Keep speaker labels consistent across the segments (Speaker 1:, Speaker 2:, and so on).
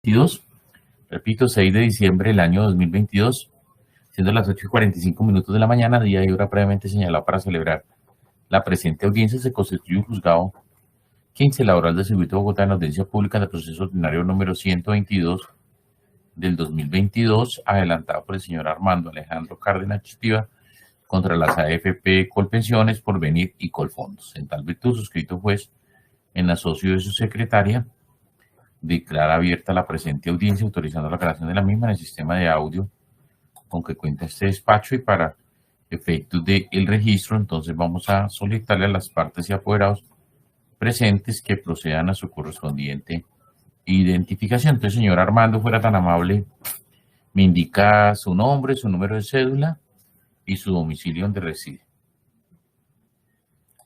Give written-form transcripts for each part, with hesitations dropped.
Speaker 1: 2022, repito, 6 de diciembre del año 2022, siendo las 8:45 de la mañana, día y hora previamente señalado para celebrar la presente audiencia, se constituye un juzgado 15 laboral de circuito de Bogotá en audiencia pública del proceso ordinario número 122 del 2022, adelantado por el señor Armando Alejandro Cárdenas Chitiva contra las AFP Colpensiones, Porvenir y Colfondos. En tal virtud, suscrito juez en asocio de su secretaria, declara abierta la presente audiencia, autorizando la grabación de la misma en el sistema de audio con que cuenta este despacho, y para efectos del registro, entonces vamos a solicitarle a las partes y apoderados presentes que procedan a su correspondiente identificación. Entonces, señor Armando, fuera tan amable, me indica su nombre, su número de cédula y su domicilio donde reside.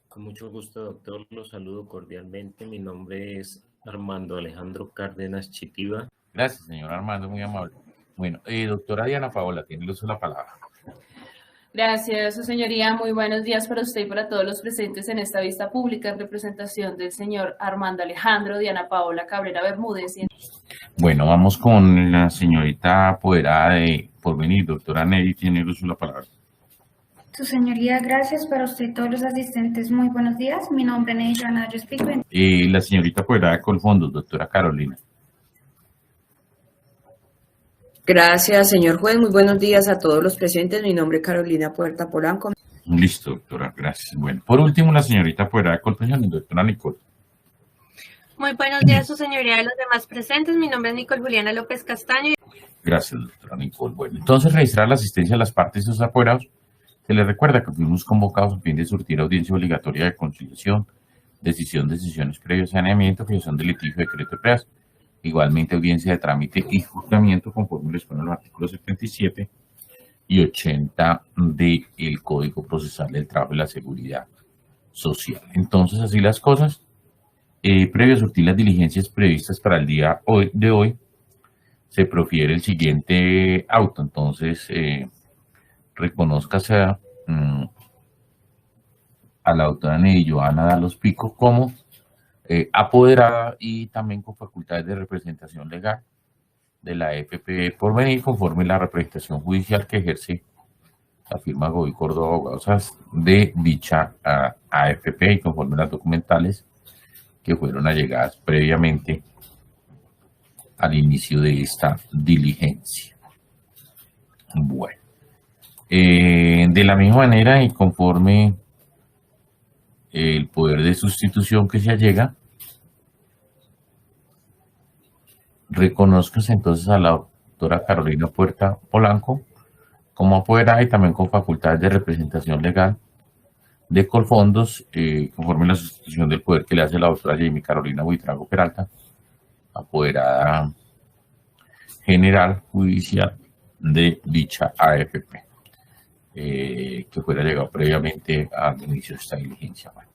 Speaker 2: Con mucho gusto, doctor. Los saludo cordialmente. Mi nombre es Armando Alejandro Cárdenas Chitiva.
Speaker 1: Gracias, señor Armando, muy amable. Bueno, doctora Diana Paola, tiene uso la palabra.
Speaker 3: Gracias, su señoría. Muy buenos días para usted y para todos los presentes en esta vista pública en representación del señor Armando Alejandro Diana Paola Cabrera Bermúdez.
Speaker 1: Bueno, vamos con la señorita apoderada de Porvenir, doctora Nelly, tiene uso la palabra.
Speaker 4: Su señoría, gracias para usted y todos los asistentes. Muy buenos días. Mi nombre es Nelly Joana, yo explico.
Speaker 1: La señorita apoderada de Colfondos, doctora Carolina.
Speaker 5: Gracias, señor juez. Muy buenos días a todos los presentes. Mi nombre es Carolina Puerta Polanco.
Speaker 1: Listo, doctora, gracias. Bueno, por último, la señorita apoderada de Colpensiones, doctora Nicole.
Speaker 6: Muy buenos días, su señoría, a los demás presentes. Mi nombre es Nicole Juliana López Castaño.
Speaker 1: Gracias, doctora Nicole. Bueno, entonces, registrar la asistencia de las partes y sus apoderados. Se les recuerda que fuimos convocados a fin de surtir audiencia obligatoria de conciliación, decisión de decisiones previas a saneamiento, fijación de litigio, decreto de preas, igualmente audiencia de trámite y juzgamiento conforme les ponen los artículos 77 y 80 del Código Procesal del Trabajo y la Seguridad Social. Entonces, así las cosas, previo a surtir las diligencias previstas para el día de hoy, se profiere el siguiente auto. Entonces, reconózcase a la doctora Nelly Joana Dalos Pico como apoderada y también con facultades de representación legal de la AFP Porvenir, conforme la representación judicial que ejerce la firma Godoy Córdoba Abogados de dicha AFP, y conforme las documentales que fueron allegadas previamente al inicio de esta diligencia. Bueno, de la misma manera y conforme el poder de sustitución que se allega, reconozcase entonces a la doctora Carolina Puerta Polanco como apoderada y también con facultades de representación legal de Colfondos, conforme la sustitución del poder que le hace la doctora Jamie Carolina Buitrago Peralta, apoderada general judicial de dicha AFP, que fuera llegado previamente al inicio de esta diligencia. Bueno,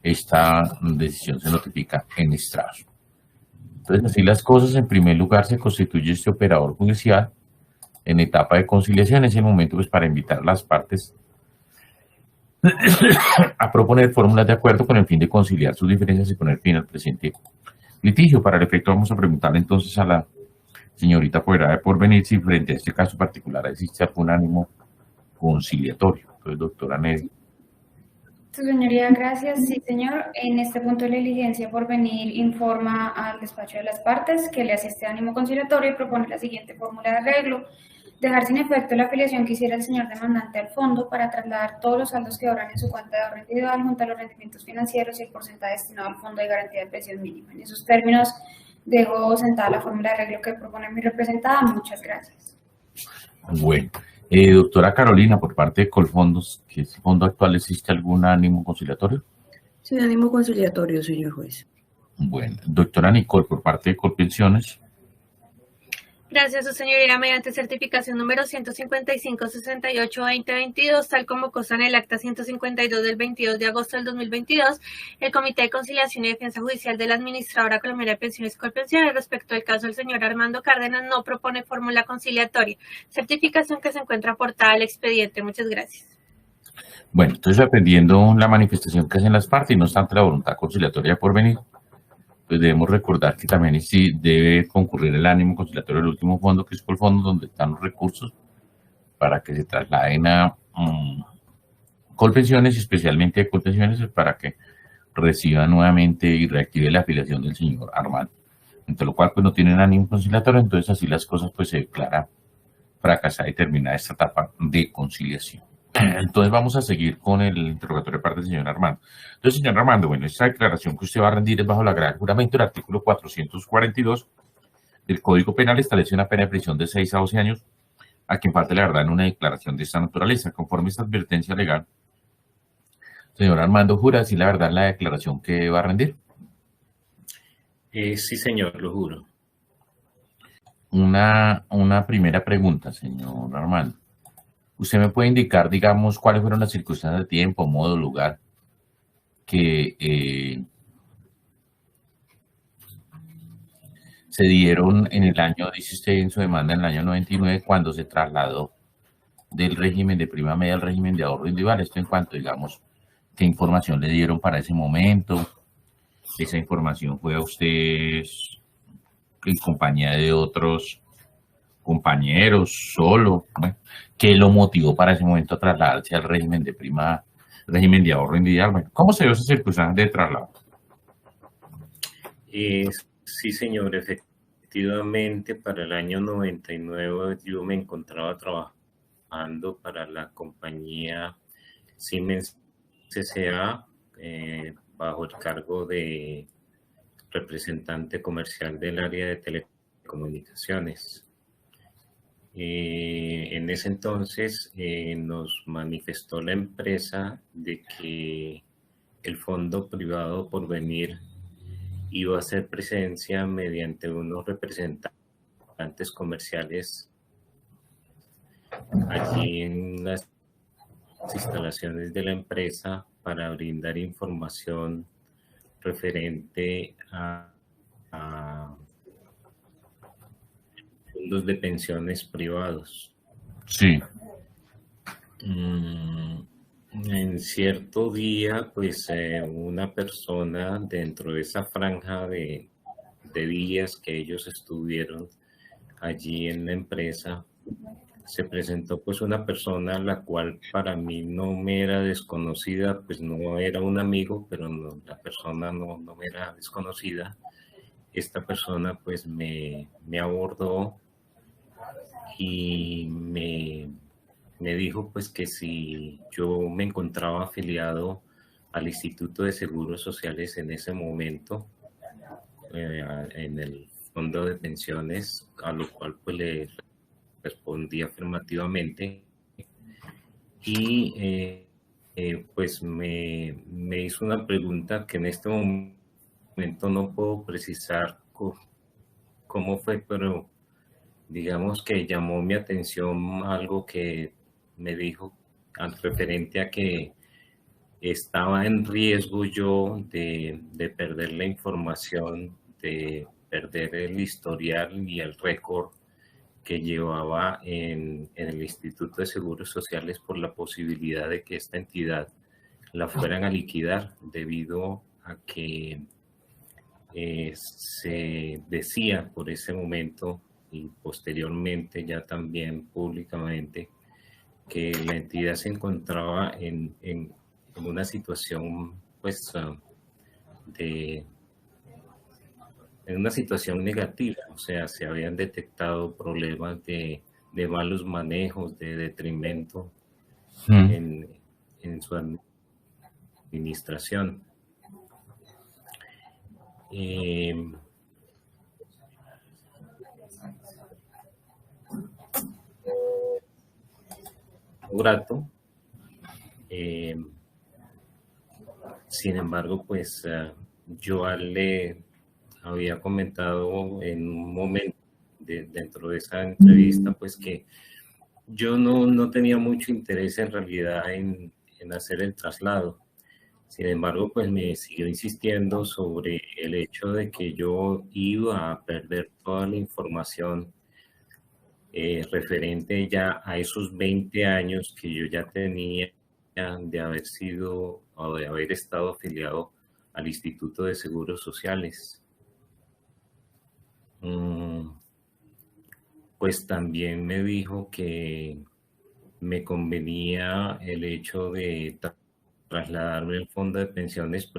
Speaker 1: esta decisión se notifica en estrado. Entonces, así las cosas, en primer lugar se constituye este operador judicial en etapa de conciliación. Es el momento pues para invitar a las partes a proponer fórmulas de acuerdo con el fin de conciliar sus diferencias y poner fin al presente litigio. Para el efecto vamos a preguntarle entonces a la señorita apoderada de Porvenir si frente a este caso particular existe algún ánimo conciliatorio. Entonces, doctora Nelly.
Speaker 4: Su señoría, gracias. Sí, señor. En este punto de la diligencia Porvenir informa al despacho de las partes que le asiste ánimo conciliatorio y propone la siguiente fórmula de arreglo: dejar sin efecto la afiliación que hiciera el señor demandante al fondo para trasladar todos los saldos que ahorran en su cuenta de ahorro individual junto a los rendimientos financieros y el porcentaje destinado al fondo de garantía de pensión mínima. En esos términos, dejo sentada la fórmula de arreglo que propone mi representada. Muchas gracias.
Speaker 1: Bueno, doctora Carolina, por parte de Colfondos, ¿que es el fondo actual, existe algún ánimo conciliatorio?
Speaker 5: Sin ánimo conciliatorio, señor juez.
Speaker 1: Bueno, doctora Nicole, por parte de Colpensiones.
Speaker 6: Gracias, su señoría. Mediante certificación número 155-68-2022, tal como consta en el acta 152 del 22 de agosto del 2022, el Comité de Conciliación y Defensa Judicial de la Administradora Colombiana de Pensiones y Colpensiones, respecto al caso del señor Armando Cárdenas, no propone fórmula conciliatoria. Certificación que se encuentra aportada al expediente. Muchas gracias.
Speaker 1: Bueno, entonces, atendiendo la manifestación que hacen las partes y no obstante la voluntad conciliatoria de Porvenir, pues debemos recordar que también sí debe concurrir el ánimo conciliatorio del último fondo, que es el fondo donde están los recursos, para que se trasladen a Colpensiones, y especialmente a Colpensiones, para que reciba nuevamente y reactive la afiliación del señor Armando. Entre lo cual pues no tienen ánimo conciliatorio, entonces así las cosas pues se declara fracasada y termina esta etapa de conciliación. Entonces vamos a seguir con el interrogatorio de parte del señor Armando. Entonces, señor Armando, bueno, esta declaración que usted va a rendir es bajo la grave juramento. El artículo 442 del Código Penal establece una pena de prisión de 6 a 12 años a quien falte la verdad en una declaración de esta naturaleza. Conforme esta advertencia legal, señor Armando, ¿jura decir la verdad en la declaración que va a rendir?
Speaker 2: Sí, señor, lo juro.
Speaker 1: Una primera pregunta, señor Armando. ¿Usted me puede indicar, digamos, cuáles fueron las circunstancias de tiempo, modo, lugar que se dieron en el año, dice usted en su demanda, en el año 99, cuando se trasladó del régimen de prima media al régimen de ahorro individual? Esto en cuanto, digamos, qué información le dieron para ese momento. Esa información fue a usted en compañía de otros compañeros, solo, ¿no? ¿Qué lo motivó para ese momento a trasladarse al régimen de ahorro individual? Bueno, ¿cómo se dio esa circunstancia de traslado?
Speaker 2: Sí, señor, efectivamente, para el año 99 yo me encontraba trabajando para la compañía Siemens S.A. Bajo el cargo de representante comercial del área de telecomunicaciones. En ese entonces nos manifestó la empresa de que el fondo privado Porvenir iba a hacer presencia mediante unos representantes comerciales allí en las instalaciones de la empresa para brindar información referente a fondos de pensiones privados.
Speaker 1: Sí.
Speaker 2: En cierto día, pues una persona dentro de esa franja de días que ellos estuvieron allí en la empresa, se presentó pues una persona la cual para mí no me era desconocida, pues no era un amigo, pero no, la persona no me era desconocida. Esta persona pues me abordó y me dijo pues que si yo me encontraba afiliado al Instituto de Seguros Sociales en ese momento, en el fondo de pensiones, a lo cual pues le respondí afirmativamente y pues me hizo una pregunta que en este momento no puedo precisar cómo fue, pero digamos que llamó mi atención algo que me dijo al referente a que estaba en riesgo yo de perder la información, de perder el historial y el récord que llevaba en el Instituto de Seguros Sociales por la posibilidad de que esta entidad la fueran a liquidar debido a que se decía por ese momento y posteriormente ya también públicamente que la entidad se encontraba en una situación pues en una situación negativa, o sea, se habían detectado problemas de malos manejos, de detrimento en su administración. Grato. Sin embargo, pues yo le había comentado en un momento dentro de esa entrevista, pues que yo no tenía mucho interés en realidad en hacer el traslado. Sin embargo, pues me siguió insistiendo sobre el hecho de que yo iba a perder toda la información referente ya a esos 20 años que yo ya tenía de haber sido o de haber estado afiliado al Instituto de Seguros Sociales. pues también me dijo que me convenía el hecho de trasladarme al fondo de pensiones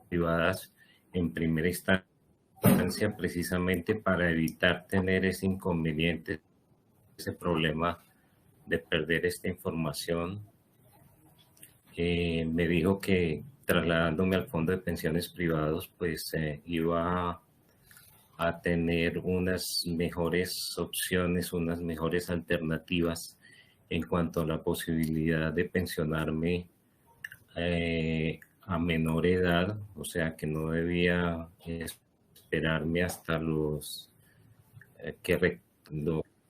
Speaker 2: privadas en primera instancia, precisamente para evitar tener ese inconveniente, ese problema de perder esta información. Me dijo que trasladándome al fondo de pensiones privados, pues iba a tener unas mejores opciones, unas mejores alternativas en cuanto a la posibilidad de pensionarme a menor edad, o sea que no debía esperarme hasta los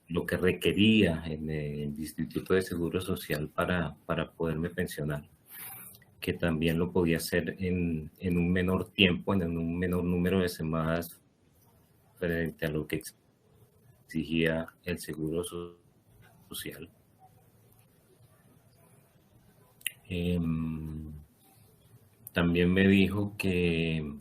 Speaker 2: lo que requería en el Instituto de Seguro Social para poderme pensionar, que también lo podía hacer en un menor tiempo, en un menor número de semanas frente a lo que exigía el Seguro Social. También me dijo que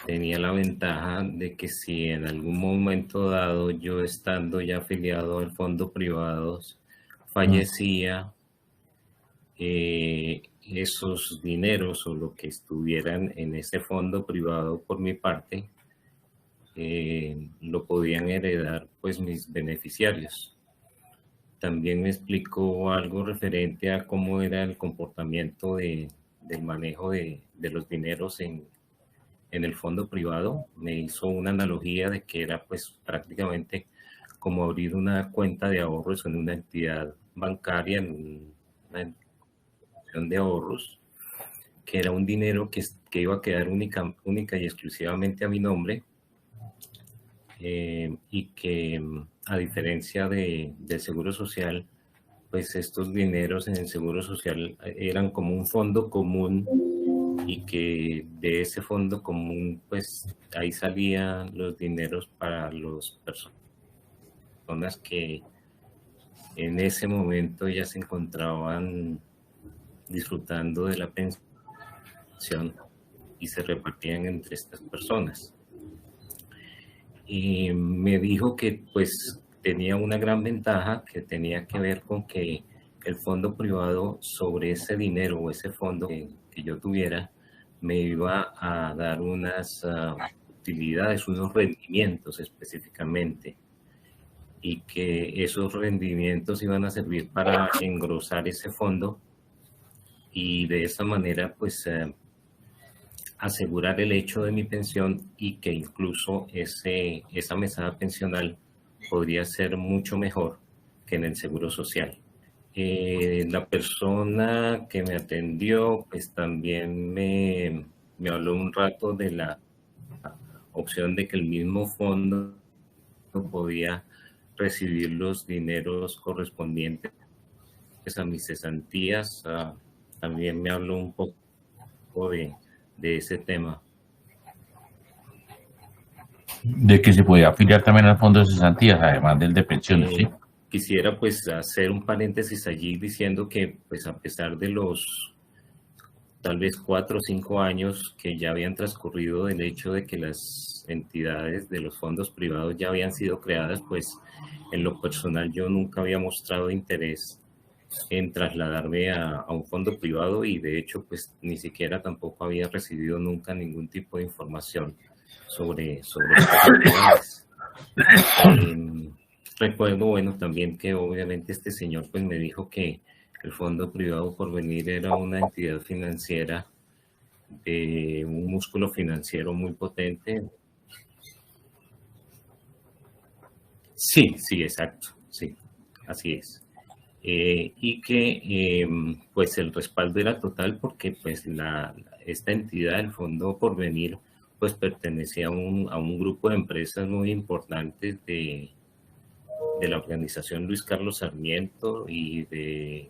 Speaker 2: tenía la ventaja de que si en algún momento dado yo, estando ya afiliado al fondo privados, fallecía, esos dineros o lo que estuvieran en ese fondo privado por mi parte, lo podían heredar pues mis beneficiarios. También me explicó algo referente a cómo era el comportamiento del manejo de los dineros en el fondo privado. Me hizo una analogía de que era pues prácticamente como abrir una cuenta de ahorros en una entidad bancaria, en una institución de ahorros, que era un dinero que iba a quedar única y exclusivamente a mi nombre, y que a diferencia del Seguro Social, pues estos dineros en el Seguro Social eran como un fondo común, y que de ese fondo común pues ahí salían los dineros para las personas que en ese momento ya se encontraban disfrutando de la pensión y se repartían entre estas personas. Y me dijo que pues tenía una gran ventaja que tenía que ver con que el fondo privado sobre ese dinero o ese fondo que yo tuviera me iba a dar unas utilidades, unos rendimientos específicamente, y que esos rendimientos iban a servir para engrosar ese fondo y de esa manera pues asegurar el hecho de mi pensión, y que incluso esa mesada pensional podría ser mucho mejor que en el Seguro Social. La persona que me atendió pues también me habló un rato de la opción de que el mismo fondo podía recibir los dineros correspondientes a mis cesantías. También me habló un poco de ese tema.
Speaker 1: De que se podía afiliar también al fondo de cesantías, además del de pensiones, ¿sí?
Speaker 2: Quisiera pues hacer un paréntesis allí diciendo que pues a pesar de los tal vez 4 o 5 años que ya habían transcurrido del hecho de que las entidades de los fondos privados ya habían sido creadas, pues en lo personal yo nunca había mostrado interés en trasladarme a un fondo privado, y de hecho pues ni siquiera tampoco había recibido nunca ningún tipo de información sobre estas entidades. Recuerdo, bueno, también que obviamente este señor pues me dijo que el Fondo Privado Porvenir era una entidad financiera de un músculo financiero muy potente. Sí, exacto, sí, así es. Y que pues el respaldo era total, porque pues esta entidad, el Fondo Porvenir, pues pertenecía a un grupo de empresas muy importantes de la organización Luis Carlos Sarmiento y de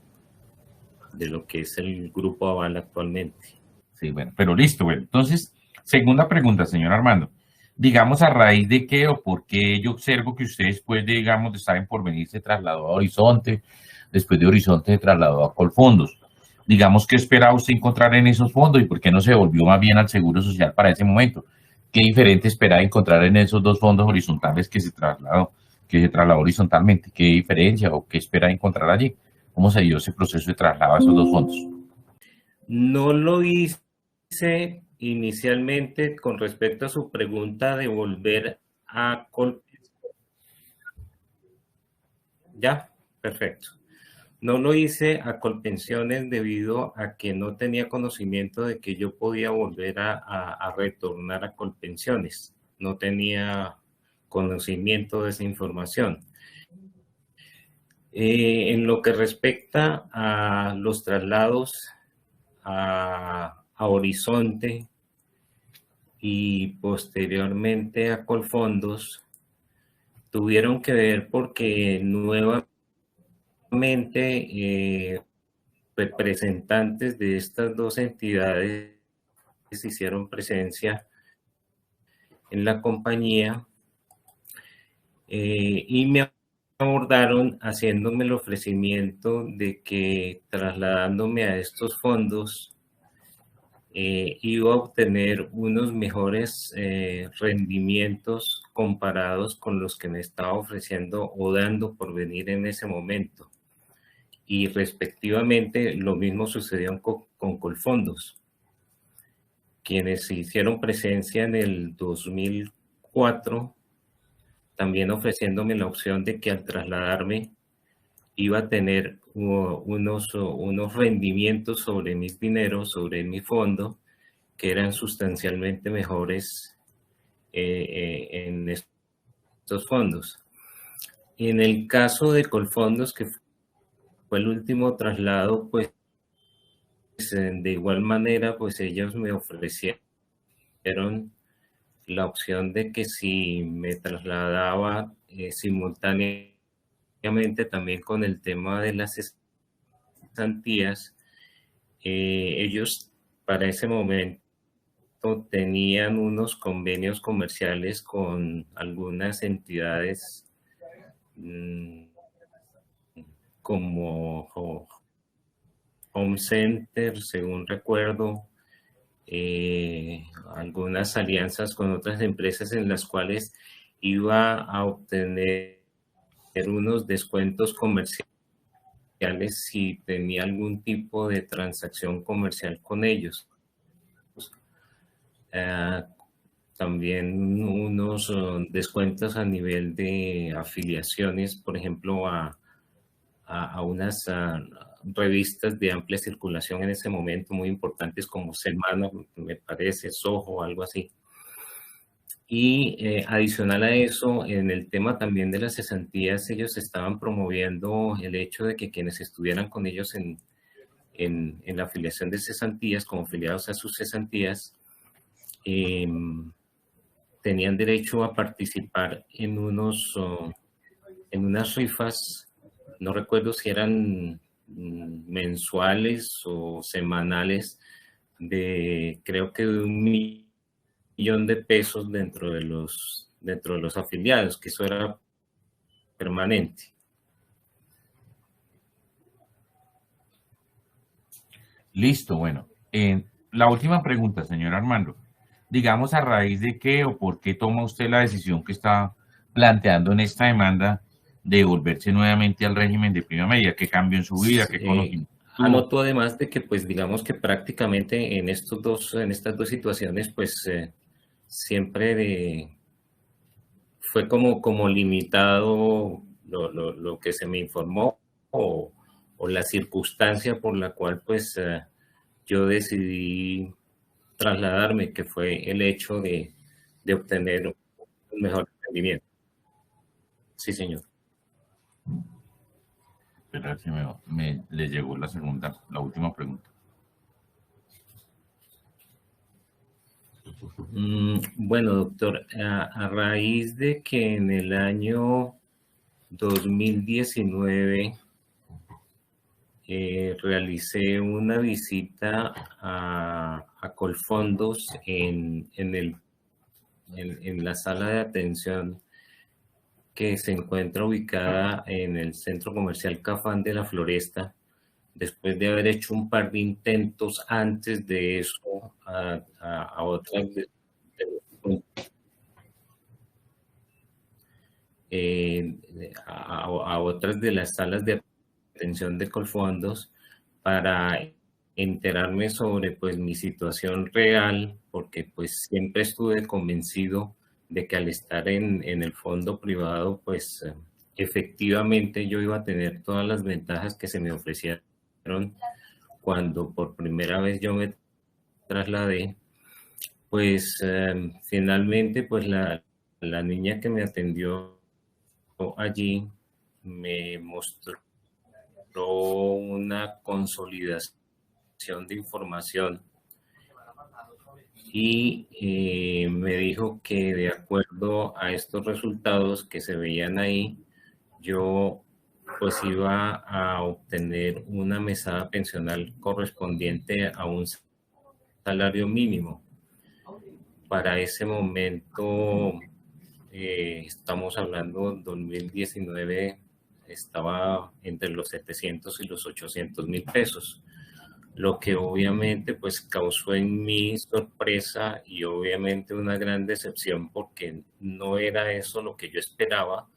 Speaker 2: lo que es el Grupo Aval actualmente.
Speaker 1: Sí, bueno, pero listo, bueno. Entonces, segunda pregunta, señor Armando. Digamos, ¿a raíz de qué o por qué yo observo que usted después de, digamos, de estar en Porvenir se trasladó a Horizonte, después de Horizonte se trasladó a Colfondos? Digamos, ¿qué esperaba usted encontrar en esos fondos y por qué no se volvió más bien al Seguro Social para ese momento? ¿Qué diferente espera encontrar en esos dos fondos horizontales que se trasladó horizontalmente? ¿Qué diferencia o qué espera encontrar allí? ¿Cómo se dio ese proceso de traslado a esos dos fondos?
Speaker 2: No lo hice inicialmente con respecto a su pregunta de volver a ya, perfecto. No lo hice a Colpensiones debido a que no tenía conocimiento de que yo podía volver a retornar a Colpensiones. No tenía conocimiento de esa información. En lo que respecta a los traslados a Horizonte y posteriormente a Colfondos, tuvieron que ver porque nuevamente representantes de estas dos entidades hicieron presencia en la compañía y me abordaron haciéndome el ofrecimiento de que trasladándome a estos fondos iba a obtener unos mejores rendimientos comparados con los que me estaba ofreciendo o dando por venir en ese momento. Y respectivamente lo mismo sucedió con Colfondos, quienes hicieron presencia en el 2004, también ofreciéndome la opción de que al trasladarme iba a tener unos rendimientos sobre mis dineros, sobre mi fondo, que eran sustancialmente mejores en estos fondos. En el caso de Colfondos, que fue el último traslado, pues de igual manera, pues ellos me ofrecieron la opción de que si me trasladaba simultáneamente también con el tema de las cesantías, ellos para ese momento tenían unos convenios comerciales con algunas entidades como Home Center, según recuerdo, algunas alianzas con otras empresas en las cuales iba a obtener unos descuentos comerciales si tenía algún tipo de transacción comercial con ellos. También unos descuentos a nivel de afiliaciones, por ejemplo, a unas revistas de amplia circulación en ese momento, muy importantes como Semana, me parece, Soho, algo así. Y adicional a eso, en el tema también de las cesantías, ellos estaban promoviendo el hecho de que quienes estuvieran con ellos en la afiliación de cesantías, como afiliados a sus cesantías, tenían derecho a participar en unas rifas, no recuerdo si eran mensuales o semanales, de creo que de $1 millón de pesos dentro de los afiliados, que eso era permanente.
Speaker 1: Listo, bueno. La última pregunta, señor Armando. Digamos, ¿a raíz de qué o por qué toma usted la decisión que está planteando en esta demanda de volverse nuevamente al régimen de prima media? ¿Qué cambió en su vida? ¿Qué conocimiento?
Speaker 2: Anoto además de que, pues, digamos que prácticamente en estas dos situaciones, pues, siempre fue como limitado lo que se me informó o la circunstancia por la cual, pues, yo decidí trasladarme, que fue el hecho de obtener un mejor rendimiento. Sí, señor.
Speaker 1: Espera, si le llegó la última pregunta.
Speaker 2: Bueno, doctor, a raíz de que en el año 2019 realicé una visita a Colfondos en la sala de atención que se encuentra ubicada en el centro comercial Cafán de la Floresta, después de haber hecho un par de intentos antes de eso a otras a otras de las salas de atención de Colfondos para enterarme sobre pues mi situación real, porque pues siempre estuve convencido de que al estar en el fondo privado pues efectivamente yo iba a tener todas las ventajas que se me ofrecieron cuando por primera vez yo me trasladé. Pues finalmente pues la niña que me atendió allí me mostró una consolidación de información y me dijo que de acuerdo a estos resultados que se veían ahí, yo pues iba a obtener una mesada pensional correspondiente a un salario mínimo. Para ese momento, estamos hablando 2019, estaba entre los 700 y los 800 mil pesos, lo que obviamente pues causó en mí sorpresa y obviamente una gran decepción porque no era eso lo que yo esperaba,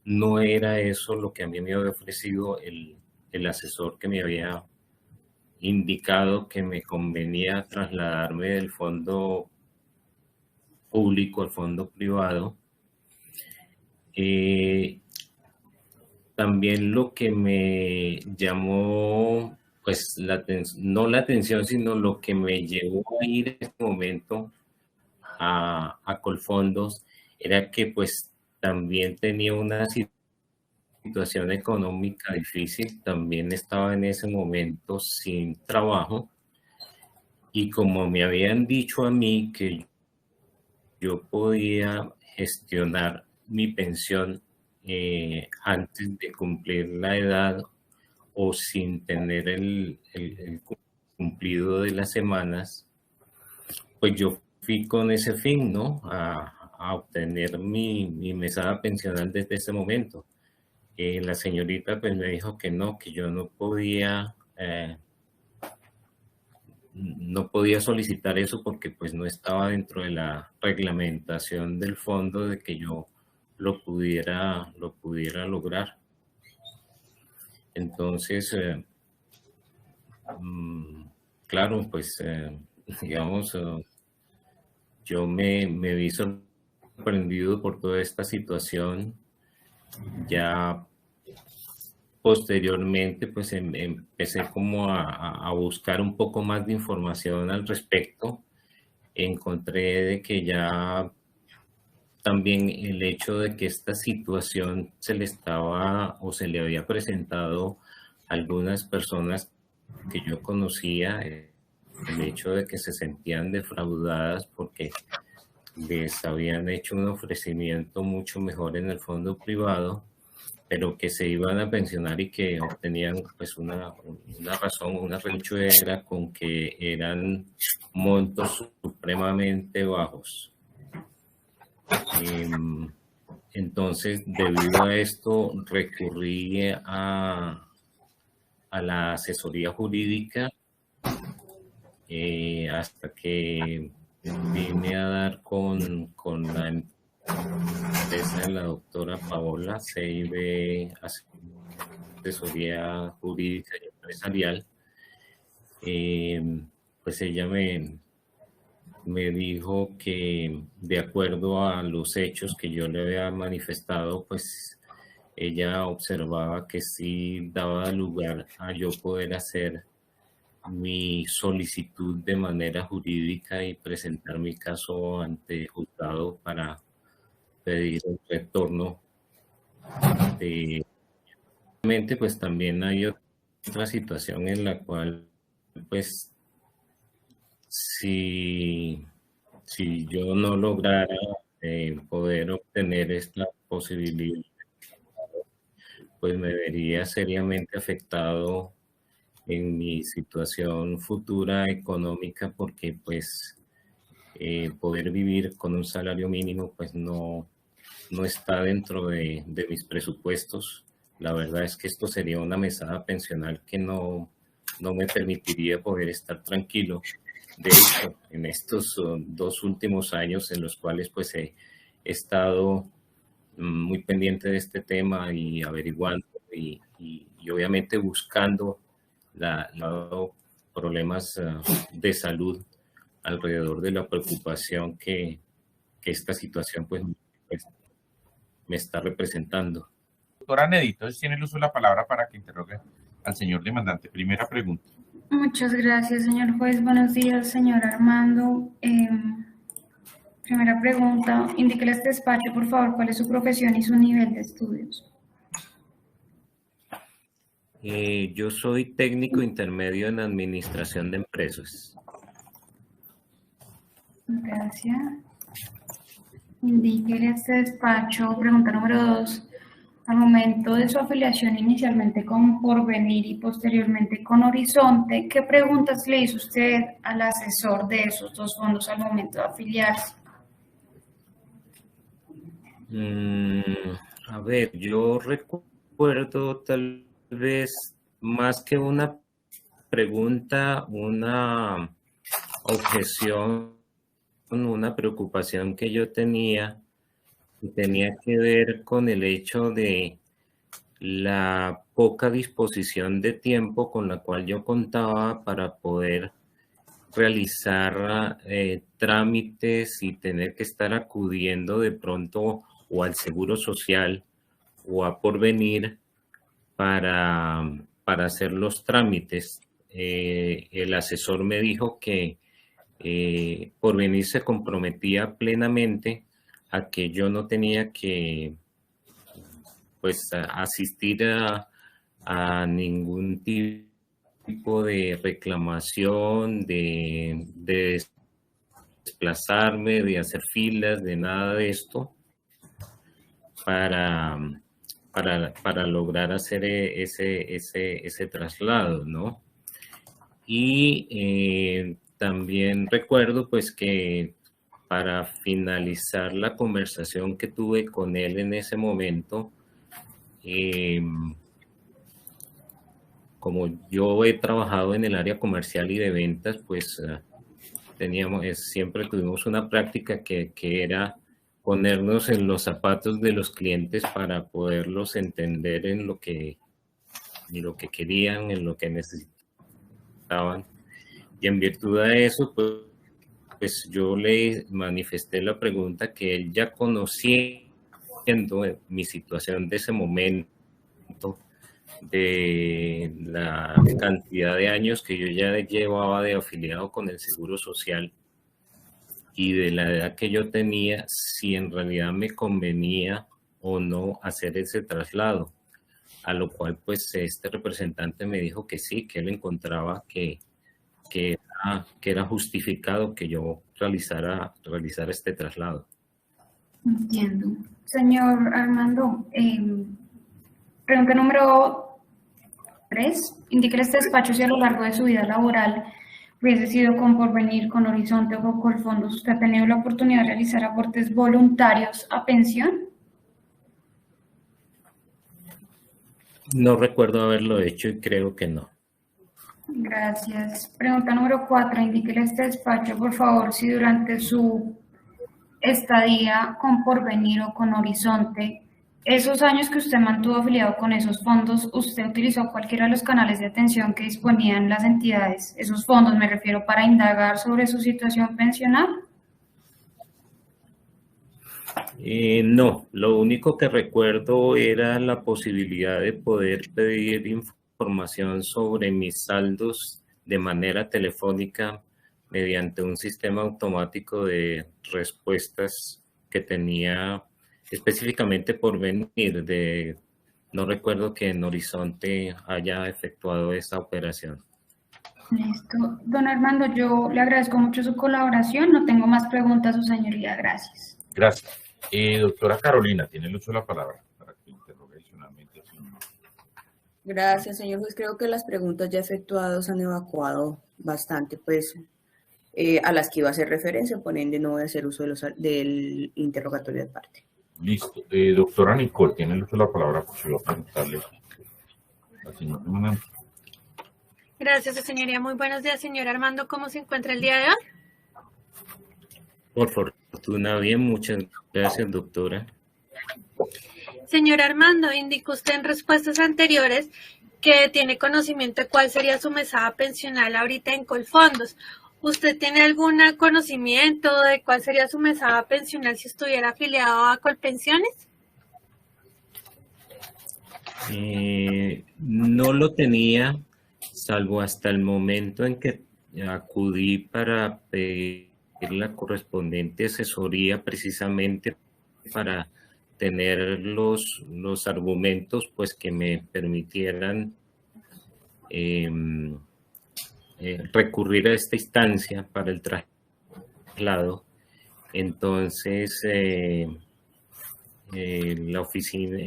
Speaker 2: no era eso lo que a mí me había ofrecido el asesor que me había indicado que me convenía trasladarme del fondo público al fondo privado. También lo que me llamó, pues, no la atención, sino lo que me llevó a ir en este momento a Colfondos, era que pues también tenía una situación económica difícil, también estaba en ese momento sin trabajo, y como me habían dicho a mí que yo podía gestionar mi pensión antes de cumplir la edad o sin tener el cumplido de las semanas, pues yo fui con ese fin, ¿no? A obtener mi mesada pensional desde ese momento. La señorita pues me dijo que no, que yo no podía solicitar eso porque pues no estaba dentro de la reglamentación del fondo de que yo lo pudiera lograr. Entonces, claro, pues digamos, yo me vi sorprendido por toda esta situación. Ya posteriormente pues empecé como a buscar un poco más de información al respecto. Encontré de que ya también el hecho de que esta situación se le había presentado a algunas personas que yo conocía, el hecho de que se sentían defraudadas porque les habían hecho un ofrecimiento mucho mejor en el fondo privado, pero que se iban a pensionar y que obtenían pues una razón, una ranchuera con que eran montos supremamente bajos. Entonces, debido a esto, recurrí a la asesoría jurídica hasta que vine a dar con la empresa de la doctora Paola, CIB, asesoría jurídica y empresarial. Pues ella me dijo que de acuerdo a los hechos que yo le había manifestado, pues ella observaba que sí daba lugar a yo poder hacer mi solicitud de manera jurídica y presentar mi caso ante el juzgado para pedir el retorno. Obviamente, pues también hay otra situación en la cual, pues, si yo no lograra poder obtener esta posibilidad, pues me vería seriamente afectado en mi situación futura económica, porque pues poder vivir con un salario mínimo pues no está dentro de mis presupuestos. La verdad es que esto sería una mesada pensional que no me permitiría poder estar tranquilo. De hecho, en estos 2 últimos años en los cuales pues he estado muy pendiente de este tema y averiguando y obviamente buscando los problemas de salud alrededor de la preocupación que esta situación pues me está representando.
Speaker 1: Doctora Nedi, entonces tiene el uso de la palabra para que interrogue al señor demandante. Primera pregunta.
Speaker 4: Muchas gracias, señor juez. Buenos días, señor Armando. Primera pregunta, indíquele a este despacho, por favor, cuál es su profesión y su nivel de estudios.
Speaker 2: Yo soy técnico intermedio en administración de empresas.
Speaker 4: Gracias. Indíquele a este despacho, pregunta número 2, al momento de su afiliación inicialmente con Porvenir y posteriormente con Horizonte, ¿qué preguntas le hizo usted al asesor de esos dos fondos al momento de afiliarse?
Speaker 2: A ver, yo recuerdo tal vez más que una pregunta, una objeción, una preocupación que yo tenía que ver con el hecho de la poca disposición de tiempo con la cual yo contaba para poder realizar trámites y tener que estar acudiendo de pronto o al Seguro Social o a Porvenir para hacer los trámites. El asesor me dijo que Porvenir se comprometía plenamente a que yo no tenía que pues asistir a ningún tipo de reclamación, de desplazarme, de hacer filas, de nada de esto para lograr hacer ese traslado, ¿no? Y también recuerdo pues que para finalizar la conversación que tuve con él en ese momento, como yo he trabajado en el área comercial y de ventas, pues siempre tuvimos una práctica que era ponernos en los zapatos de los clientes para poderlos entender en lo que querían, en lo que necesitaban. Y en virtud de eso, pues yo le manifesté la pregunta que él ya conociendo mi situación de ese momento, de la cantidad de años que yo ya llevaba de afiliado con el Seguro Social y de la edad que yo tenía, si en realidad me convenía o no hacer ese traslado. A lo cual pues este representante me dijo que sí, que él encontraba que era justificado que yo realizara este traslado.
Speaker 4: Entiendo. Señor Armando, pregunta número 3. Indíquele a este despacho si a lo largo de su vida laboral hubiese sido con Porvenir, con Horizonte o con Colfondos, ¿usted ha tenido la oportunidad de realizar aportes voluntarios a pensión?
Speaker 2: No recuerdo haberlo hecho y creo que no.
Speaker 4: Gracias. Pregunta número 4. Indíquele a este despacho, por favor, si durante su estadía con Porvenir o con Horizonte, esos años que usted mantuvo afiliado con esos fondos, ¿usted utilizó cualquiera de los canales de atención que disponían las entidades? Esos fondos, me refiero, para indagar sobre su situación pensional.
Speaker 2: No, lo único que recuerdo era la posibilidad de poder pedir información sobre mis saldos de manera telefónica mediante un sistema automático de respuestas que tenía específicamente Porvenir. No recuerdo que en Horizonte haya efectuado esa operación.
Speaker 4: Listo. Don Armando, yo le agradezco mucho su colaboración. No tengo más preguntas, su señoría. Gracias.
Speaker 1: Gracias. Doctora Carolina, tiene el uso de la palabra para que interrogue adicionalmente al señor.
Speaker 5: Gracias, señor juez. Creo que las preguntas ya efectuadas han evacuado bastante, pues, a las que iba a hacer referencia, por ende no voy a hacer uso del interrogatorio de parte.
Speaker 1: Listo. Doctora Nicole, tiene el uso de la palabra por si va a preguntarle al señor demandante.
Speaker 6: Gracias, su señoría. Muy buenos días, señor Armando. ¿Cómo se encuentra el día de hoy?
Speaker 2: Por fortuna, bien. Muchas gracias, doctora.
Speaker 6: Señor Armando, indicó usted en respuestas anteriores que tiene conocimiento de cuál sería su mesada pensional ahorita en Colfondos. ¿Usted tiene algún conocimiento de cuál sería su mesada pensional si estuviera afiliado a Colpensiones?
Speaker 2: No lo tenía, salvo hasta el momento en que acudí para pedir la correspondiente asesoría precisamente para tener los argumentos pues que me permitieran recurrir a esta instancia para el traslado. Entonces, en la oficina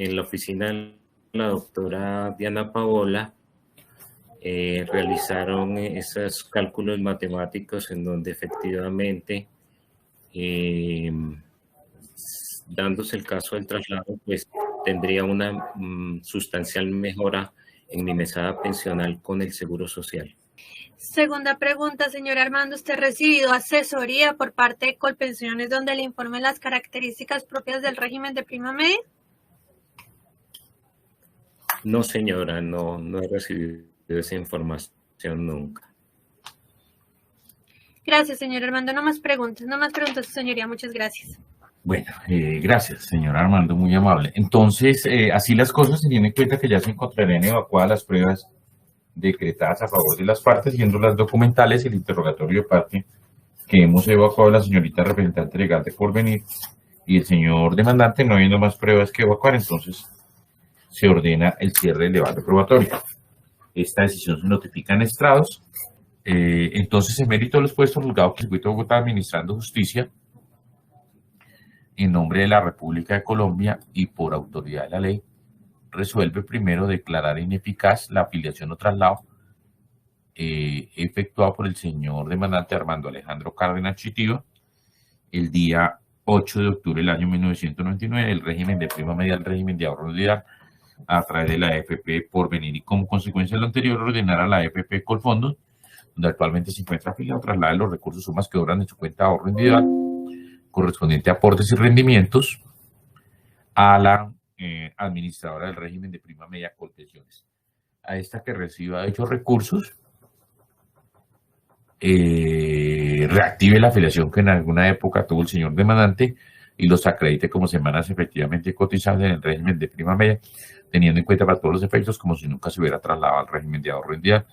Speaker 2: de la doctora Diana Paola realizaron esos cálculos matemáticos en donde efectivamente, dándose el caso del traslado, pues tendría una sustancial mejora en mi mesada pensional con el Seguro Social.
Speaker 6: Segunda pregunta, señor Armando, ¿usted ha recibido asesoría por parte de Colpensiones donde le informen las características propias del régimen de prima media?
Speaker 2: No, señora, no he recibido esa información nunca.
Speaker 6: Gracias, señor Armando. No más preguntas, su señoría. Muchas gracias.
Speaker 1: Bueno, gracias, señor Armando, muy amable. Entonces, así las cosas, se tiene en cuenta que ya se encontrarían evacuadas las pruebas decretadas a favor de las partes, siendo las documentales el interrogatorio de parte que hemos evacuado la señorita representante legal de Porvenir y el señor demandante, no habiendo más pruebas que evacuar, entonces se ordena el cierre del debate probatorio. Esta decisión se notifica en estrados. Entonces, en mérito de los puestos, juzgado que el circuito de Bogotá administrando justicia en nombre de la República de Colombia y por autoridad de la ley, resuelve primero declarar ineficaz la afiliación o traslado efectuado por el señor demandante Armando Alejandro Cárdenas Chitiva el día 8 de octubre del año 1999 del régimen de prima media al régimen de ahorro individual a través de la AFP Porvenir, y como consecuencia de lo anterior ordenar a la AFP Colfondos, donde actualmente se encuentra afiliado, traslade los recursos sumas que obran en su cuenta de ahorro individual correspondiente a aportes y rendimientos a la administradora del régimen de prima media Colpensiones. A esta que reciba dichos recursos, reactive la afiliación que en alguna época tuvo el señor demandante y los acredite como semanas efectivamente cotizadas en el régimen de prima media, teniendo en cuenta para todos los efectos como si nunca se hubiera trasladado al régimen de ahorro individual